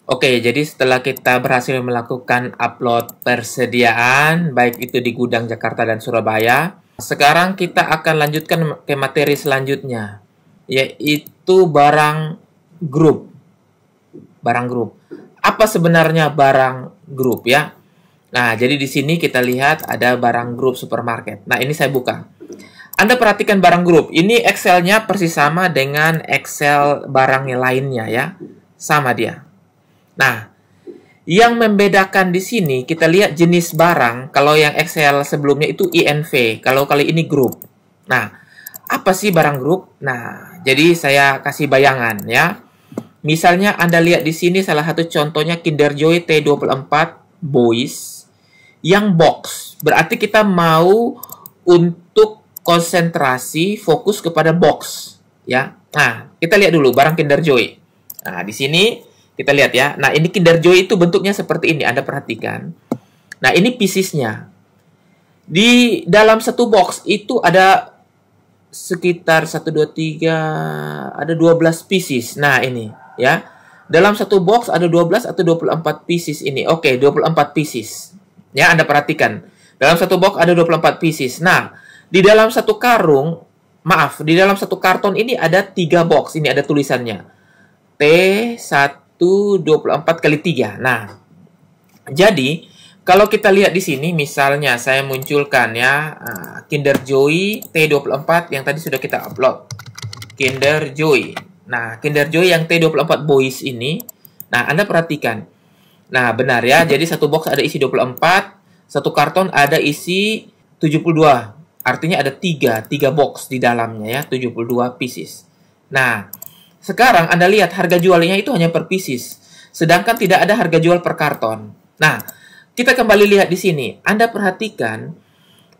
Oke, jadi setelah kita berhasil melakukan upload persediaan, baik itu di gudang Jakarta dan Surabaya, sekarang kita akan lanjutkan ke materi selanjutnya, yaitu barang grup. Barang grup. Apa sebenarnya barang grup ya? Nah, jadi di sini kita lihat ada barang grup supermarket. Nah, ini saya buka. Anda perhatikan barang grup. Ini Excel-nya persis sama dengan Excel barang yang lainnya ya. Sama dia. Nah, yang membedakan di sini kita lihat jenis barang. Kalau yang Excel sebelumnya itu INV, kalau kali ini grup. Nah, apa sih barang grup? Nah, jadi saya kasih bayangan ya. Misalnya Anda lihat di sini salah satu contohnya Kinder Joy T24 Boys yang box. Berarti kita mau untuk konsentrasi fokus kepada box ya. Nah, kita lihat dulu barang Kinder Joy. Nah, di sini kita lihat ya. Nah, ini Kinder Joy itu bentuknya seperti ini. Anda perhatikan. Nah, ini piecesnya. Di dalam satu box itu ada sekitar 1, 2, 3, ada 12 pieces. Nah, ini ya. Dalam satu box ada 12 atau 24 pieces ini. Oke, 24 pieces. Ya, Anda perhatikan. Dalam satu box ada 24 pieces. Nah, di dalam satu karung, maaf, di dalam satu karton ini ada 3 box. Ini ada tulisannya. T1 24 kali 3. Nah, jadi kalau kita lihat di sini, misalnya saya munculkan ya Kinder Joy T24 yang tadi sudah kita upload. Kinder Joy. Nah, Kinder Joy yang T24 Boys ini, nah Anda perhatikan. Nah, benar ya. Jadi satu box ada isi 24, satu karton ada isi 72. Artinya ada 3 box di dalamnya ya, 72 pieces. Nah, sekarang Anda lihat harga jualnya itu hanya per pieces, sedangkan tidak ada harga jual per karton. Nah, kita kembali lihat di sini. Anda perhatikan,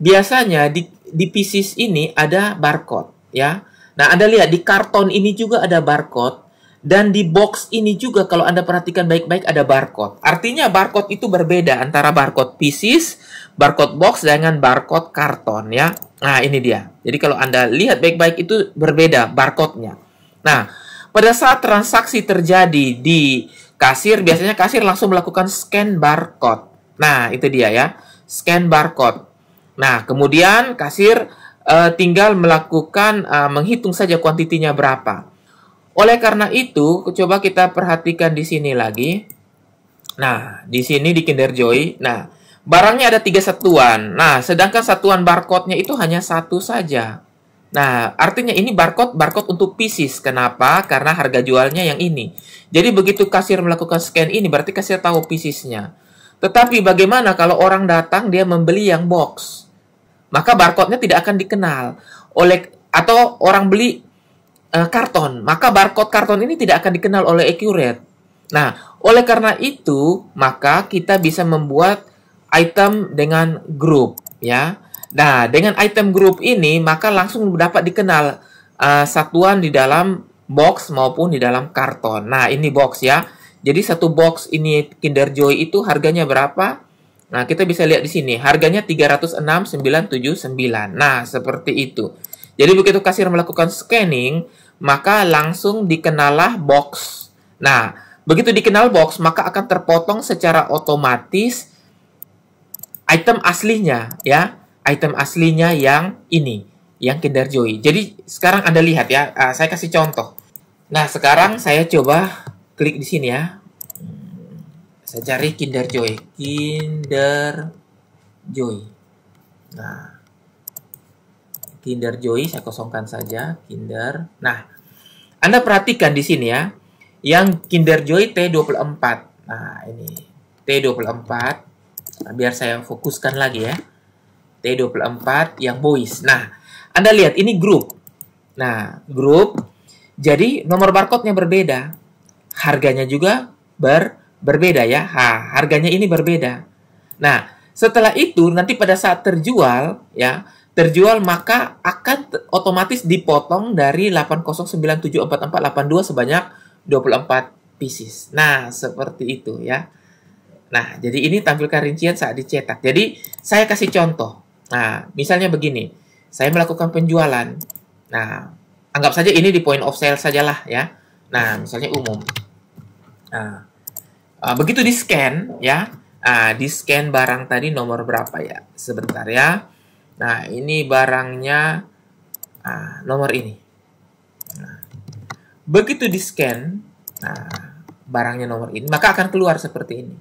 biasanya di pieces ini ada barcode, ya. Nah, Anda lihat di karton ini juga ada barcode, dan di box ini juga kalau Anda perhatikan baik-baik ada barcode. Artinya barcode itu berbeda antara barcode pieces, barcode box dengan barcode karton, ya. Nah, ini dia. Jadi kalau Anda lihat baik-baik itu berbeda barcode-nya. Nah, pada saat transaksi terjadi di kasir, biasanya kasir langsung melakukan scan barcode. Nah, itu dia ya, scan barcode. Nah, kemudian kasir tinggal melakukan menghitung saja kuantitinya berapa. Oleh karena itu, coba kita perhatikan di sini lagi. Nah, di sini di Kinder Joy, nah, barangnya ada 3 satuan. Nah, sedangkan satuan barcode-nya itu hanya 1 saja. Nah, artinya ini barcode untuk pieces. Kenapa? Karena harga jualnya yang ini. Jadi begitu kasir melakukan scan ini, berarti kasir tahu piecesnya. Tetapi bagaimana kalau orang datang dia membeli yang box? Maka barcode-nya tidak akan dikenal. Atau orang beli karton, maka barcode karton ini tidak akan dikenal oleh Accurate. Nah, oleh karena itu, maka kita bisa membuat item dengan grup, ya. Nah, dengan item group ini, maka langsung dapat dikenal satuan di dalam box maupun di dalam karton. Nah, ini box ya. Jadi, satu box ini Kinder Joy itu harganya berapa? Nah, kita bisa lihat di sini. Harganya 306.979. Nah, seperti itu. Jadi, begitu kasir melakukan scanning, maka langsung dikenalah box. Nah, begitu dikenal box, maka akan terpotong secara otomatis item aslinya, ya. Item aslinya yang ini, yang Kinder Joy. Jadi sekarang Anda lihat ya, saya kasih contoh. Nah, sekarang saya coba klik di sini ya. Saya cari Kinder Joy. Kinder Joy. Nah, Kinder Joy saya kosongkan saja, Kinder. Nah, Anda perhatikan di sini ya, yang Kinder Joy T24. Nah, ini T24. Nah, biar saya fokuskan lagi ya. T24 yang boys. Nah, Anda lihat ini grup. Nah, grup. Jadi nomor barcode-nya berbeda. Harganya juga berbeda ya. Harganya ini berbeda. Nah, setelah itu nanti pada saat terjual ya, maka akan otomatis dipotong dari 80974482 sebanyak 24 pieces. Nah, seperti itu ya. Nah, jadi ini tampilkan rincian saat dicetak. Jadi, saya kasih contoh. Nah, misalnya begini. Saya melakukan penjualan. Nah, anggap saja ini di point of sale sajalah ya. Nah, misalnya umum. Nah, Begitu di scan ya, di scan barang tadi nomor berapa ya? Sebentar ya. Nah, ini barangnya nomor ini. Nah, begitu di scan, barangnya nomor ini, maka akan keluar seperti ini.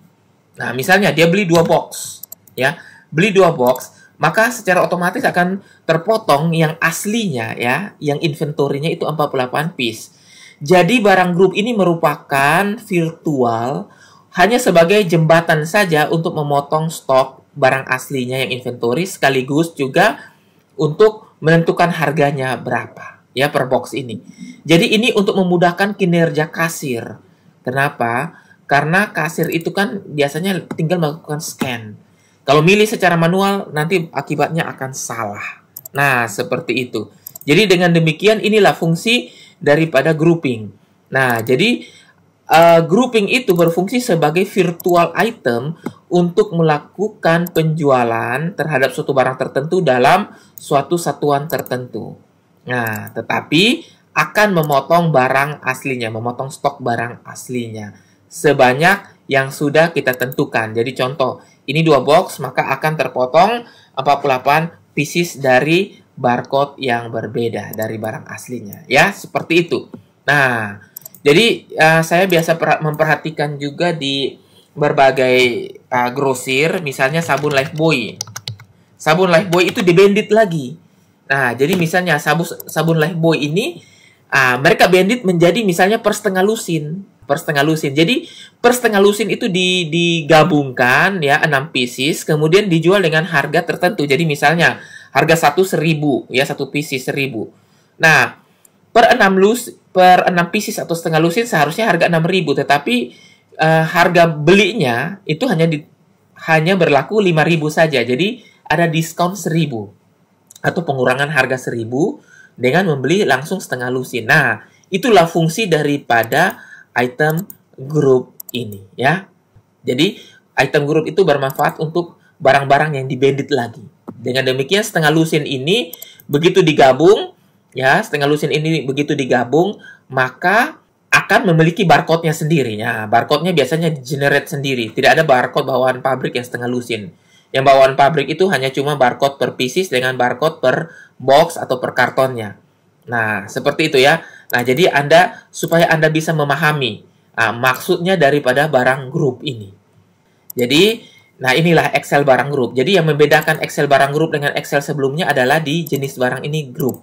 Nah, misalnya dia beli 2 box, ya, beli 2 box, maka secara otomatis akan terpotong yang aslinya ya, yang inventorinya itu 48 piece. Jadi barang grup ini merupakan virtual hanya sebagai jembatan saja untuk memotong stok barang aslinya yang inventory, sekaligus juga untuk menentukan harganya berapa ya per box ini. Jadi ini untuk memudahkan kinerja kasir. Kenapa? Karena kasir itu kan biasanya tinggal melakukan scan. Kalau milih secara manual nanti akibatnya akan salah. Nah, seperti itu. Jadi dengan demikian inilah fungsi daripada grouping. Nah, jadi grouping itu berfungsi sebagai virtual item untuk melakukan penjualan terhadap suatu barang tertentu dalam suatu satuan tertentu. Nah, tetapi akan memotong barang aslinya, memotong stok barang aslinya sebanyak yang sudah kita tentukan. Jadi contoh, ini 2 box, maka akan terpotong 48 pieces dari barcode yang berbeda dari barang aslinya. Ya, seperti itu. Nah, jadi saya biasa memperhatikan juga di berbagai grosir, misalnya sabun Lifebuoy. Sabun Lifebuoy itu dibandit lagi. Nah, jadi misalnya sabun Lifebuoy ini mereka bandit menjadi misalnya per setengah lusin. Per setengah lusin. Jadi per setengah lusin itu digabungkan ya 6 pieces, kemudian dijual dengan harga tertentu. Jadi misalnya harga 1.000 ya, 1 pieces 1.000. Nah, per 6 pieces atau setengah lusin seharusnya harga 6.000, tetapi harga belinya itu hanya berlaku 5.000 saja. Jadi ada diskon 1.000 atau pengurangan harga 1.000 dengan membeli langsung setengah lusin. Nah, itulah fungsi daripada item group ini ya. Jadi item group itu bermanfaat untuk barang-barang yang dibandit lagi. Dengan demikian setengah lusin ini begitu digabung ya, setengah lusin ini begitu digabung, maka akan memiliki barcode-nya sendiri. Ya, barcode-nya biasanya generate sendiri. Tidak ada barcode bawaan pabrik yang setengah lusin. Yang bawaan pabrik itu hanya cuma barcode per pieces dengan barcode per box atau per kartonnya. Nah, seperti itu ya. Nah, jadi supaya Anda bisa memahami maksudnya daripada barang grup ini. Jadi, nah inilah Excel barang grup. Jadi yang membedakan Excel barang grup dengan Excel sebelumnya adalah di jenis barang ini grup.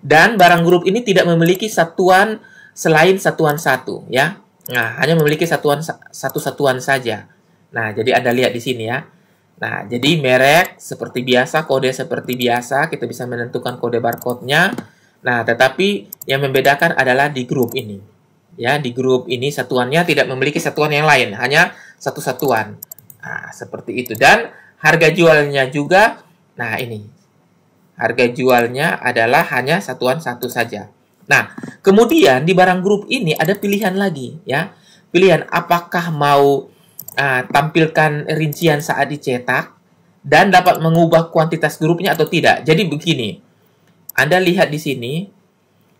Dan barang grup ini tidak memiliki satuan selain satuan satu ya. Nah, hanya memiliki satu satuan saja. Nah, jadi Anda lihat di sini ya. Nah, jadi merek seperti biasa, kode seperti biasa, kita bisa menentukan kode barcode-nya. Nah, tetapi yang membedakan adalah di grup ini. Ya, di grup ini satuannya tidak memiliki satuan yang lain, hanya satu satuan. Nah, seperti itu. Dan harga jualnya juga, nah ini. Harga jualnya adalah hanya satuan satu saja. Nah, kemudian di barang grup ini ada pilihan lagi, ya. Pilihan apakah mau tampilkan rincian saat dicetak dan dapat mengubah kuantitas grupnya atau tidak. Jadi begini, Anda lihat di sini,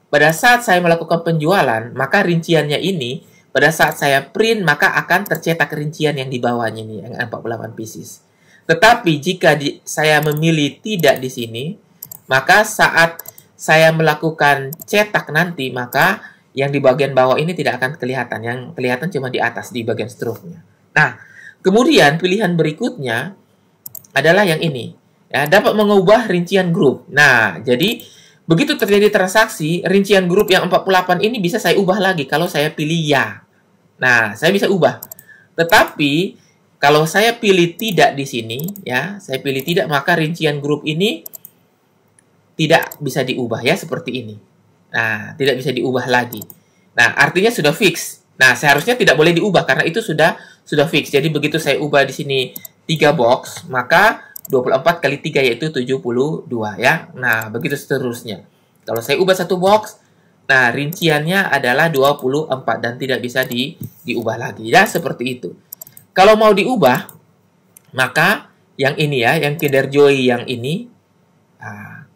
pada saat saya melakukan penjualan, maka rinciannya ini, pada saat saya print, maka akan tercetak rincian yang di bawahnya ini, yang 48 pieces. Tetapi jika saya memilih tidak di sini, maka saat saya melakukan cetak nanti, maka yang di bagian bawah ini tidak akan kelihatan. Yang kelihatan cuma di atas, di bagian stroke-nya. Nah, kemudian pilihan berikutnya adalah yang ini. Ya, dapat mengubah rincian grup. Nah, jadi begitu terjadi transaksi, rincian grup yang 48 ini bisa saya ubah lagi kalau saya pilih ya. Nah, saya bisa ubah. Tetapi kalau saya pilih tidak di sini, ya, saya pilih tidak, maka rincian grup ini tidak bisa diubah ya, seperti ini. Nah, tidak bisa diubah lagi. Nah, artinya sudah fix. Nah, seharusnya tidak boleh diubah karena itu sudah fix. Jadi begitu saya ubah di sini 3 box, maka 24 kali 3 yaitu 72 ya. Nah, begitu seterusnya. Kalau saya ubah satu box, nah rinciannya adalah 24 dan tidak bisa diubah lagi ya, seperti itu. Kalau mau diubah, maka yang ini ya, yang Kinder Joy yang ini,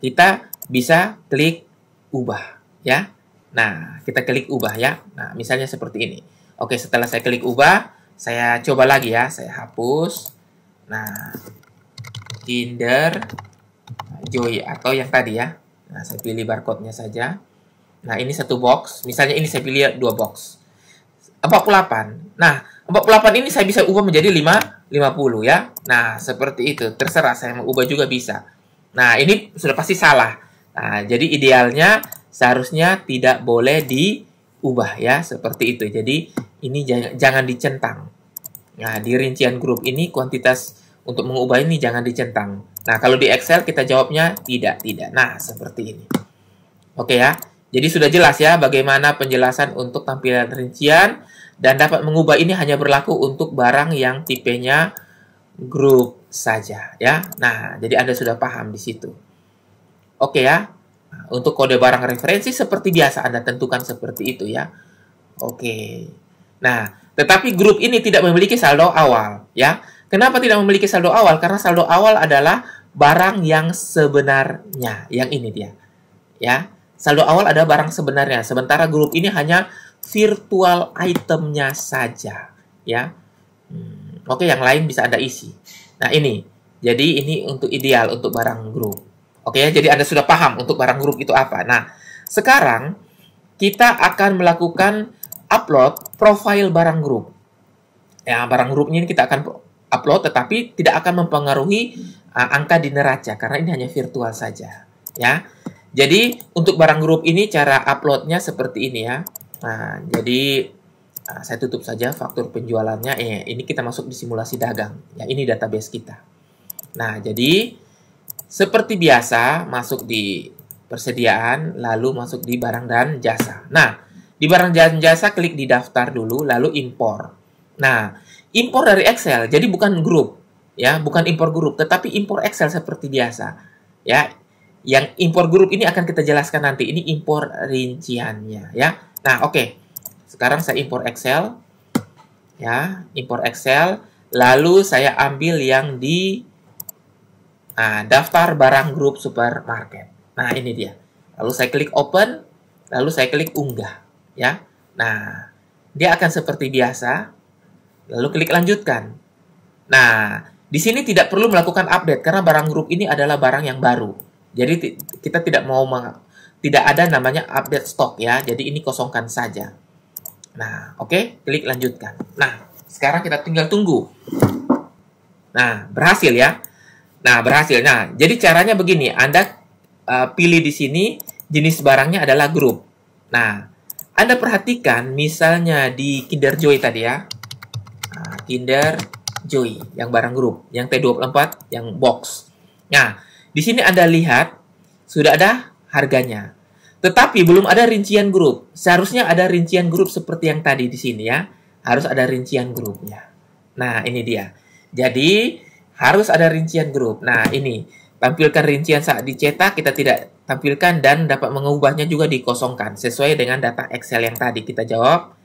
kita bisa klik ubah ya. Nah, kita klik ubah ya. Nah, misalnya seperti ini. Oke, setelah saya klik ubah, Saya coba lagi ya, saya hapus. Nah, Kinder Joy atau yang tadi ya. Nah, saya pilih barcode-nya saja. Nah, ini satu box. Misalnya ini saya pilih 2 box. 48. Nah, 48 ini saya bisa ubah menjadi 50 ya. Nah, seperti itu. Terserah saya mau ubah juga bisa. Nah, ini sudah pasti salah. Nah, jadi idealnya seharusnya tidak boleh diubah ya, seperti itu. Jadi, ini jangan dicentang. Nah, di rincian grup ini kuantitas untuk mengubah ini jangan dicentang. Nah, kalau di Excel kita jawabnya tidak. Nah, seperti ini. Oke ya. Jadi sudah jelas ya bagaimana penjelasan untuk tampilan rincian dan dapat mengubah ini hanya berlaku untuk barang yang tipenya grup saja ya. Nah, jadi Anda sudah paham di situ. Oke ya. Nah, untuk kode barang referensi seperti biasa Anda tentukan seperti itu ya. Oke. Nah, tetapi grup ini tidak memiliki saldo awal ya. Kenapa tidak memiliki saldo awal? Karena saldo awal adalah barang yang sebenarnya. Yang ini dia. Ya. Saldo awal ada barang sebenarnya. Sementara grup ini hanya virtual itemnya saja. Ya. Oke, yang lain bisa Anda isi. Nah, ini. Jadi, ini untuk ideal untuk barang grup. Oke, jadi Anda sudah paham untuk barang grup itu apa. Nah, sekarang kita akan melakukan upload profil barang grup. Ya, barang grupnya ini kita akan upload, tetapi tidak akan mempengaruhi angka di neraca. Karena ini hanya virtual saja. Ya. Jadi, untuk barang grup ini cara uploadnya seperti ini ya. Nah, jadi saya tutup saja faktur penjualannya. Ini kita masuk di simulasi dagang. Ya, ini database kita. Nah, jadi seperti biasa masuk di persediaan, lalu masuk di barang dan jasa. Nah, di barang dan jasa klik di daftar dulu, lalu impor. Nah, impor dari Excel. Jadi bukan grup, ya, bukan impor grup, tetapi impor Excel seperti biasa. Ya, yang impor grup ini akan kita jelaskan nanti. Ini impor rinciannya ya. Nah, oke. Sekarang saya impor Excel. Ya, impor Excel. Lalu saya ambil yang di daftar barang grup supermarket. Nah, ini dia. Lalu saya klik open, lalu saya klik unggah ya. Nah, dia akan seperti biasa. Lalu klik lanjutkan. Nah, di sini tidak perlu melakukan update karena barang grup ini adalah barang yang baru. Jadi kita tidak ada namanya update stok ya. Jadi ini kosongkan saja. Nah, oke, klik lanjutkan. Nah, sekarang kita tinggal tunggu. Nah, berhasil ya. Nah, berhasil. Nah, jadi caranya begini. Anda pilih di sini jenis barangnya adalah grup. Nah, Anda perhatikan misalnya di Kinder Joy tadi ya. Nah, Kinder Joy yang barang grup, yang T24 yang box. Nah, di sini Anda lihat sudah ada harganya. Tetapi belum ada rincian grup. Seharusnya ada rincian grup seperti yang tadi di sini ya. Harus ada rincian grupnya. Nah, ini dia. Jadi, harus ada rincian grup. Nah, ini. Tampilkan rincian saat dicetak, kita tidak tampilkan dan dapat mengubahnya juga dikosongkan. Sesuai dengan data Excel yang tadi. Kita jawab,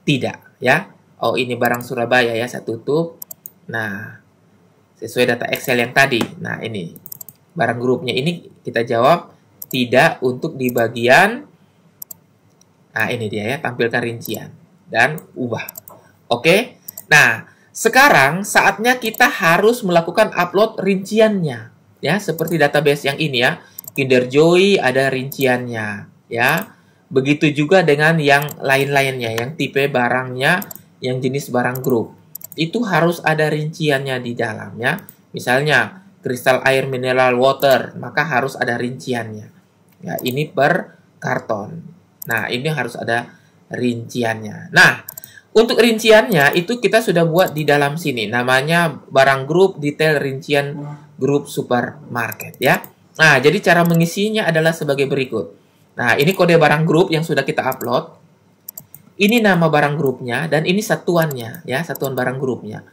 tidak. Ya. Oh, ini barang Surabaya ya, saya tutup. Nah, sesuai data Excel yang tadi. Nah, ini. Barang grupnya ini kita jawab tidak untuk di bagian. Nah, ini dia ya, tampilkan rincian dan ubah. Oke. Nah, sekarang saatnya kita harus melakukan upload rinciannya ya, seperti database yang ini ya. Kinder Joy ada rinciannya ya. Begitu juga dengan yang lain-lainnya, yang tipe barangnya, yang jenis barang grup. Itu harus ada rinciannya di dalamnya. Misalnya kristal air mineral water, maka harus ada rinciannya. Ya, ini per karton. Nah, ini harus ada rinciannya. Nah, untuk rinciannya itu kita sudah buat di dalam sini. Namanya barang grup detail rincian grup supermarket ya. Nah, jadi cara mengisinya adalah sebagai berikut. Nah, ini kode barang grup yang sudah kita upload. Ini nama barang grupnya dan ini satuannya ya, satuan barang grupnya.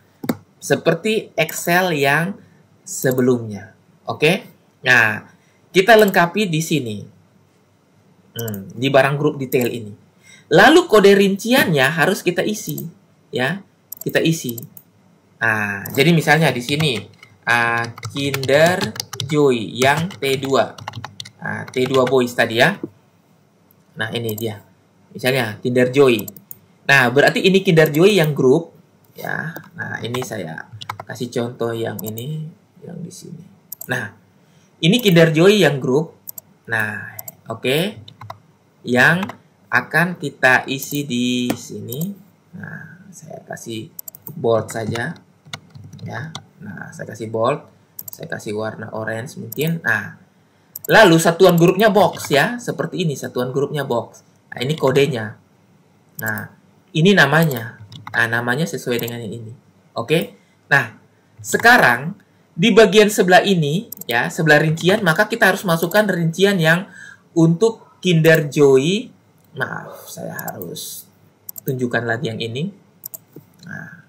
Seperti Excel yang sebelumnya. Oke. Nah, kita lengkapi di sini. Di barang grup detail ini. Lalu kode rinciannya harus kita isi, ya. Kita isi. Nah, jadi misalnya di sini Kinder Joy yang T2. T2 Boys tadi ya. Nah, ini dia. Misalnya Kinder Joy. Nah, berarti ini Kinder Joy yang grup. ya. Nah, ini saya kasih contoh yang ini, yang di sini. Nah, ini Kinder Joy yang grup. Nah, oke. Yang akan kita isi di sini. Nah, saya kasih bold saja, ya. Nah, saya kasih bold. Saya kasih warna orange mungkin. Nah, lalu satuan grupnya box ya, seperti ini satuan grupnya box. Nah, ini kodenya. Nah, ini namanya. Nah, namanya sesuai dengan yang ini. Oke. Nah, sekarang di bagian sebelah ini ya, sebelah rincian, maka kita harus masukkan rincian yang untuk Kinder Joy. Maaf, saya harus tunjukkan lagi yang ini. Nah,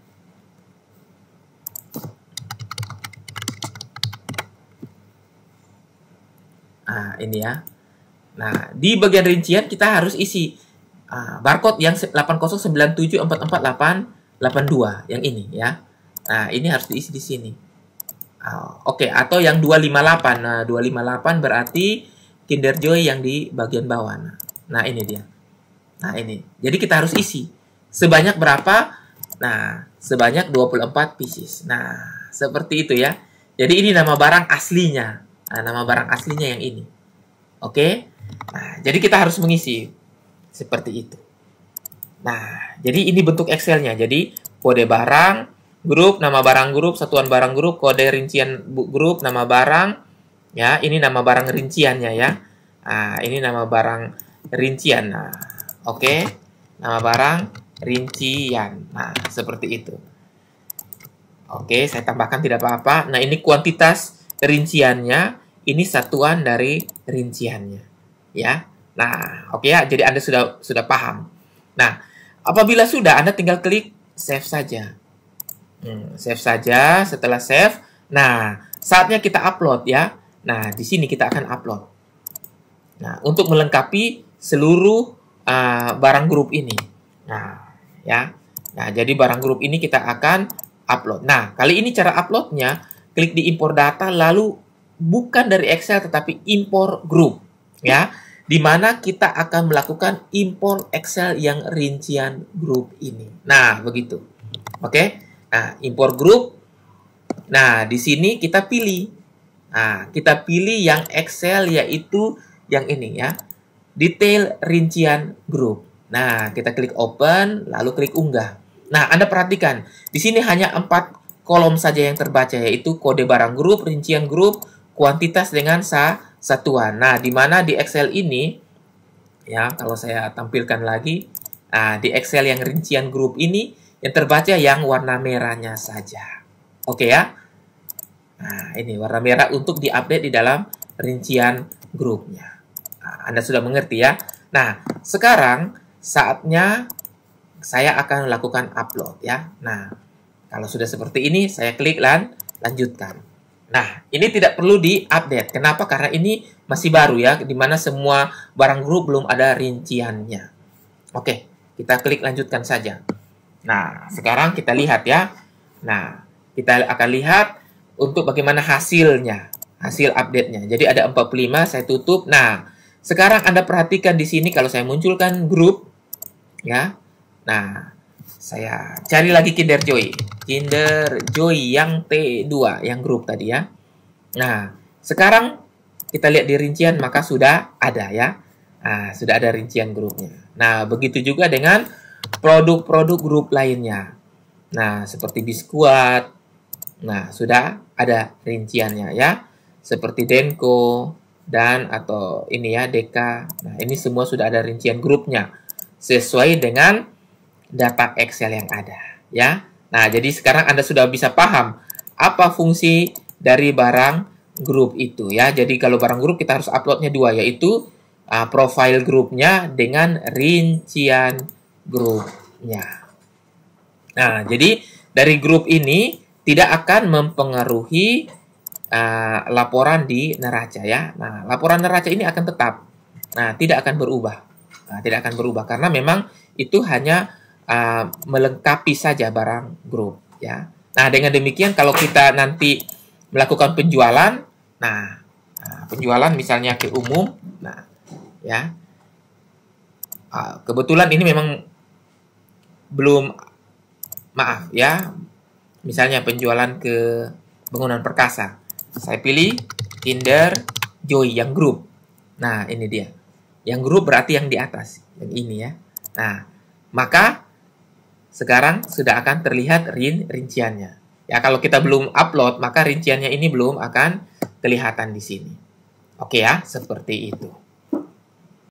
ini ya. Nah, di bagian rincian kita harus isi barcode yang 809744882 yang ini ya. Nah, ini harus diisi di sini. Oke, atau yang 258. Nah, 258 berarti Kinder Joy yang di bagian bawah. Nah, ini dia. Nah, ini. Jadi kita harus isi. Sebanyak berapa? Nah, sebanyak 24 pieces. Nah, seperti itu ya. Jadi ini nama barang aslinya. Nah, nama barang aslinya yang ini. Oke? Nah, jadi kita harus mengisi seperti itu. Nah, jadi ini bentuk Excel-nya. Jadi kode barang, grup, nama barang grup, satuan barang grup, kode rincian grup, nama barang. Ya, ini nama barang rinciannya ya. Nah, ini nama barang rincian. Nah, oke. Nama barang rincian. Nah, seperti itu. Oke, saya tambahkan tidak apa-apa. Nah, ini kuantitas rinciannya, ini satuan dari rinciannya. Ya. Nah, oke ya. Jadi Anda sudah paham. Nah, apabila sudah, Anda tinggal klik save saja. Save saja. Setelah save, nah, saatnya kita upload ya. Nah, di sini kita akan upload. Nah, untuk melengkapi seluruh barang grup ini. Nah, ya. Nah, jadi barang grup ini kita akan upload. Nah, kali ini cara uploadnya, klik di import data, lalu bukan dari Excel tetapi import grup, ya. Di mana kita akan melakukan import Excel yang rincian grup ini. Nah, begitu. Oke. Nah, import grup. Nah, di sini kita pilih. Nah, kita pilih yang Excel yaitu yang ini ya. Detail rincian grup. Nah, kita klik open, lalu klik unggah. Nah, Anda perhatikan, di sini hanya 4 kolom saja yang terbaca, yaitu kode barang grup, rincian grup, kuantitas dengan satuan. Nah, di mana di Excel ini, ya, kalau saya tampilkan lagi, di Excel yang rincian grup ini, yang terbaca yang warna merahnya saja. Oke ya? Nah, ini warna merah untuk diupdate di dalam rincian grupnya. Nah, Anda sudah mengerti ya? Nah, sekarang saatnya saya akan melakukan upload ya. Nah, kalau sudah seperti ini, saya klik lanjutkan. Nah, ini tidak perlu diupdate. Kenapa? Karena ini masih baru ya, di mana semua barang grup belum ada rinciannya. Oke, kita klik lanjutkan saja. Nah, sekarang kita lihat ya. Nah, kita akan lihat untuk bagaimana hasilnya, hasil update-nya. Jadi ada 45, saya tutup. Nah, sekarang Anda perhatikan di sini kalau saya munculkan grup, ya. Nah, saya cari lagi Kinder Joy. Kinder Joy yang T2, yang grup tadi ya. Nah, sekarang kita lihat di rincian, maka sudah ada ya. Nah, sudah ada rincian grupnya. Nah, begitu juga dengan produk-produk grup lainnya. Nah, seperti biskuat. Nah, sudah ada rinciannya ya. Seperti Denko dan atau ini ya, Deka. Nah, ini semua sudah ada rincian grupnya. Sesuai dengan data Excel yang ada ya. Nah, jadi sekarang Anda sudah bisa paham apa fungsi dari barang grup itu ya. Jadi kalau barang grup kita harus uploadnya 2, yaitu profile grupnya dengan rincian grupnya. Nah, jadi dari grup ini tidak akan mempengaruhi laporan di neraca ya. Nah, laporan neraca ini akan tetap. Nah, tidak akan berubah. Nah, tidak akan berubah karena memang itu hanya melengkapi saja barang grup ya. Nah, dengan demikian kalau kita nanti melakukan penjualan, penjualan misalnya ke umum, nah ya. Kebetulan ini memang belum maaf ya, misalnya penjualan ke Bangunan Perkasa. Saya pilih Tinder Joy yang grup. Nah, ini dia. Yang grup berarti yang di atas. Yang ini ya. Nah, maka sekarang sudah akan terlihat rinciannya. Ya, kalau kita belum upload, maka rinciannya ini belum akan kelihatan di sini. Oke ya, seperti itu.